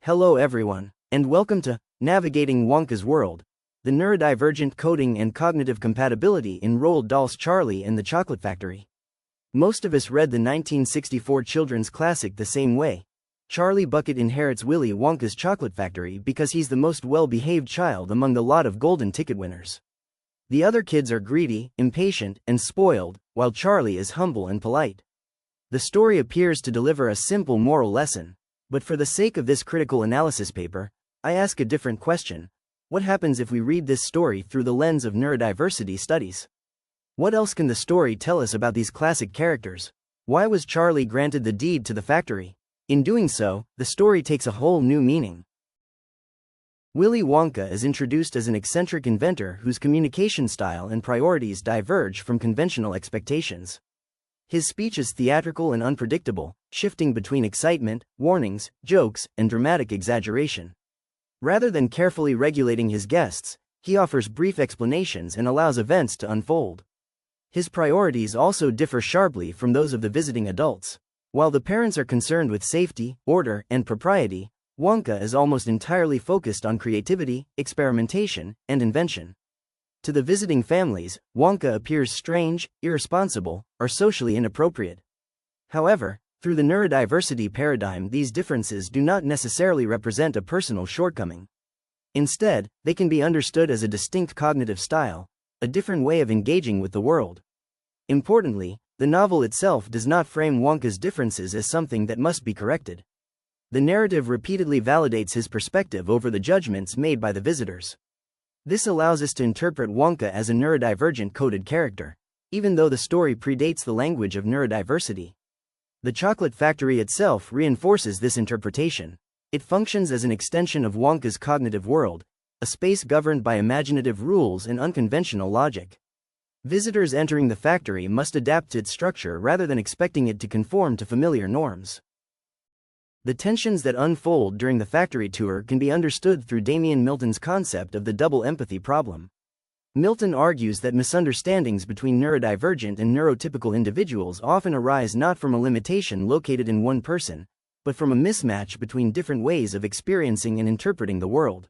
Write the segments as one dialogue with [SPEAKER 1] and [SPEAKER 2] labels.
[SPEAKER 1] Hello everyone, and welcome to Navigating Wonka's World, the neurodivergent coding and cognitive compatibility in Roald Dahl's Charlie and the Chocolate Factory. Most of us read the 1964 children's classic the same way. Charlie Bucket inherits Willy Wonka's chocolate factory because he's the most well-behaved child among the lot of golden ticket winners. The other kids are greedy, impatient, and spoiled, while Charlie is humble and polite. The story appears to deliver a simple moral lesson. But for the sake of this critical analysis paper, I ask a different question. What happens if we read this story through the lens of neurodiversity studies? What else can the story tell us about these classic characters? Why was Charlie granted the deed to the factory? In doing so, the story takes a whole new meaning. Willy Wonka is introduced as an eccentric inventor whose communication style and priorities diverge from conventional expectations. His speech is theatrical and unpredictable, shifting between excitement, warnings, jokes, and dramatic exaggeration. Rather than carefully regulating his guests, he offers brief explanations and allows events to unfold. His priorities also differ sharply from those of the visiting adults. While the parents are concerned with safety, order, and propriety, Wonka is almost entirely focused on creativity, experimentation, and invention. To the visiting families, Wonka appears strange, irresponsible, or socially inappropriate. However, through the neurodiversity paradigm, these differences do not necessarily represent a personal shortcoming. Instead, they can be understood as a distinct cognitive style, a different way of engaging with the world. Importantly, the novel itself does not frame Wonka's differences as something that must be corrected. The narrative repeatedly validates his perspective over the judgments made by the visitors. This allows us to interpret Wonka as a neurodivergent coded character, even though the story predates the language of neurodiversity. The chocolate factory itself reinforces this interpretation. It functions as an extension of Wonka's cognitive world, a space governed by imaginative rules and unconventional logic. Visitors entering the factory must adapt to its structure rather than expecting it to conform to familiar norms. The tensions that unfold during the factory tour can be understood through Damian Milton's concept of the double empathy problem. Milton argues that misunderstandings between neurodivergent and neurotypical individuals often arise not from a limitation located in one person, but from a mismatch between different ways of experiencing and interpreting the world.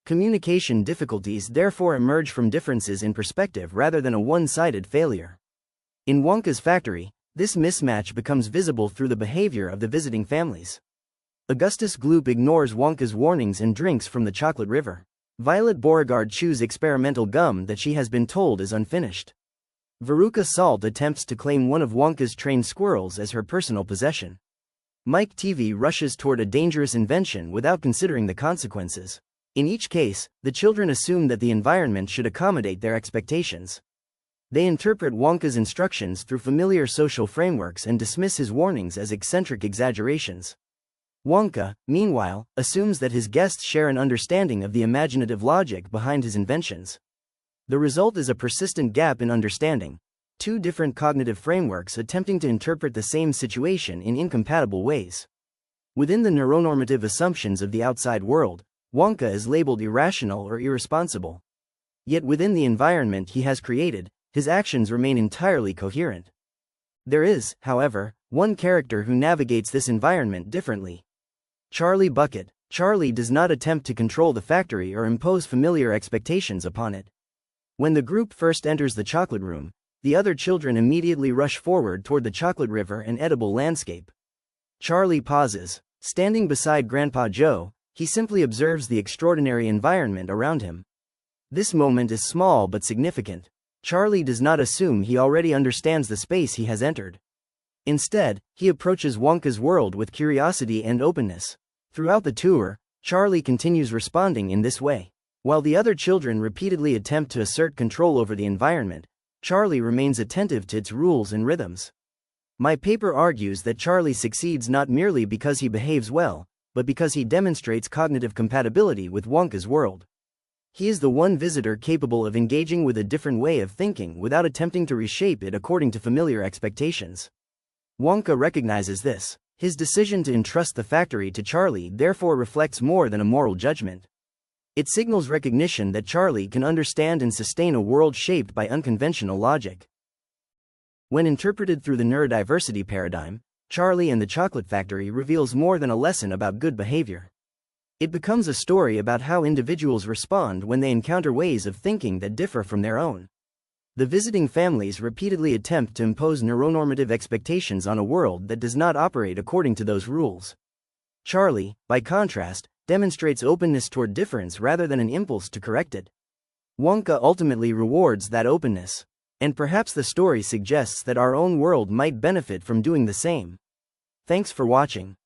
[SPEAKER 1] Communication difficulties therefore emerge from differences in perspective rather than a one-sided failure. In Wonka's factory, this mismatch becomes visible through the behavior of the visiting families. Augustus Gloop ignores Wonka's warnings and drinks from the chocolate river. Violet Beauregarde chews experimental gum that she has been told is unfinished. Veruca Salt attempts to claim one of Wonka's trained squirrels as her personal possession. Mike TV rushes toward a dangerous invention without considering the consequences. In each case, the children assume that the environment should accommodate their expectations. They interpret Wonka's instructions through familiar social frameworks and dismiss his warnings as eccentric exaggerations. Wonka, meanwhile, assumes that his guests share an understanding of the imaginative logic behind his inventions. The result is a persistent gap in understanding, two different cognitive frameworks attempting to interpret the same situation in incompatible ways. Within the neuronormative assumptions of the outside world, Wonka is labeled irrational or irresponsible. Yet within the environment he has created, his actions remain entirely coherent. There is, however, one character who navigates this environment differently. Charlie Bucket. Charlie does not attempt to control the factory or impose familiar expectations upon it. When the group first enters the chocolate room, the other children immediately rush forward toward the chocolate river and edible landscape. Charlie pauses. Standing beside Grandpa Joe, he simply observes the extraordinary environment around him. This moment is small but significant. Charlie does not assume he already understands the space he has entered. Instead, he approaches Wonka's world with curiosity and openness. Throughout the tour, Charlie continues responding in this way. While the other children repeatedly attempt to assert control over the environment, Charlie remains attentive to its rules and rhythms. My paper argues that Charlie succeeds not merely because he behaves well, but because he demonstrates cognitive compatibility with Wonka's world. He is the one visitor capable of engaging with a different way of thinking without attempting to reshape it according to familiar expectations. Wonka recognizes this. His decision to entrust the factory to Charlie therefore reflects more than a moral judgment. It signals recognition that Charlie can understand and sustain a world shaped by unconventional logic. When interpreted through the neurodiversity paradigm, Charlie and the Chocolate Factory reveals more than a lesson about good behavior. It becomes a story about how individuals respond when they encounter ways of thinking that differ from their own. The visiting families repeatedly attempt to impose neuronormative expectations on a world that does not operate according to those rules. Charlie, by contrast, demonstrates openness toward difference rather than an impulse to correct it. Wonka ultimately rewards that openness. And perhaps the story suggests that our own world might benefit from doing the same. Thanks for watching.